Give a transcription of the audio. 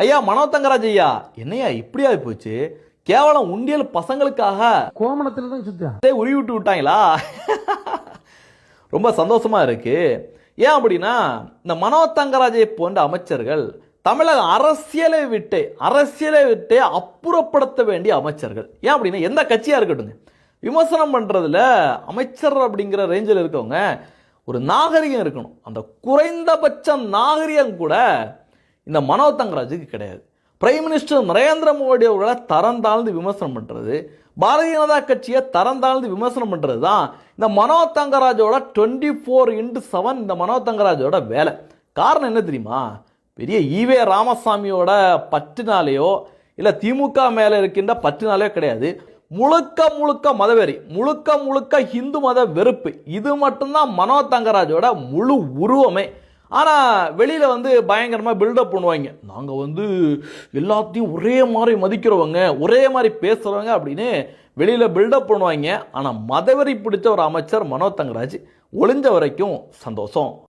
ஐயா மனோ தங்கராஜ் ஐயா, என்னையா இப்படி ஆகி போச்சு? கேவலம் உண்டியல் பசங்களுக்காக கோமணத்துல தான் சுத்தியா உருவி விட்டு விட்டாங்களா? ரொம்ப சந்தோஷமா இருக்கு. ஏன் அப்படின்னா, இந்த மனோ தங்கராஜை போன்ற அமைச்சர்கள் தமிழக அரசியலை விட்டு அப்புறப்படுத்த வேண்டிய அமைச்சர்கள். ஏன் அப்படின்னா, எந்த கட்சியா இருக்கட்டும், விமர்சனம் பண்றதுல அமைச்சர் அப்படிங்கிற ரேஞ்சில் இருக்கவங்க ஒரு நாகரிகம் இருக்கணும். அந்த குறைந்தபட்ச நாகரிகம் கூட இந்த மனோ தங்கராஜுக்கு கிடையாது. பிரைம் மினிஸ்டர் நரேந்திர மோடி அவர்களை தரம் தாழ்ந்து விமர்சனம் பண்றது, பாரதிய ஜனதா கட்சியை தரம் தாழ்ந்து விமர்சனம் பண்றது தான் இந்த மனோ தங்கராஜோட 24x7 இந்த மனோ தங்கராஜோட வேலை. காரணம் என்ன தெரியுமா? பெரிய ஈவே ராமசாமியோட பற்றுனாலேயோ இல்லை திமுக மேலே இருக்கின்ற பற்றுனாலேயோ கிடையாது. முழுக்க முழுக்க மதவெறி, முழுக்க ஹிந்து மத வெறுப்பு. இது மட்டும்தான் மனோ தங்கராஜோட முழு உருவமே. ஆனால் வெளியில் பயங்கரமாக பில்டப் பண்ணுவாங்க. நாங்கள் எல்லாத்தையும் ஒரே மாதிரி மதிக்கிறவங்க, ஒரே மாதிரி பேசுகிறவங்க அப்படின்னு வெளியில் பில்டப் பண்ணுவாங்க. ஆனால் மதவெறி பிடிச்ச ஒரு அமைச்சர் மனோ தங்கராஜ். ஒளிஞ்ச வரைக்கும் சந்தோஷம்.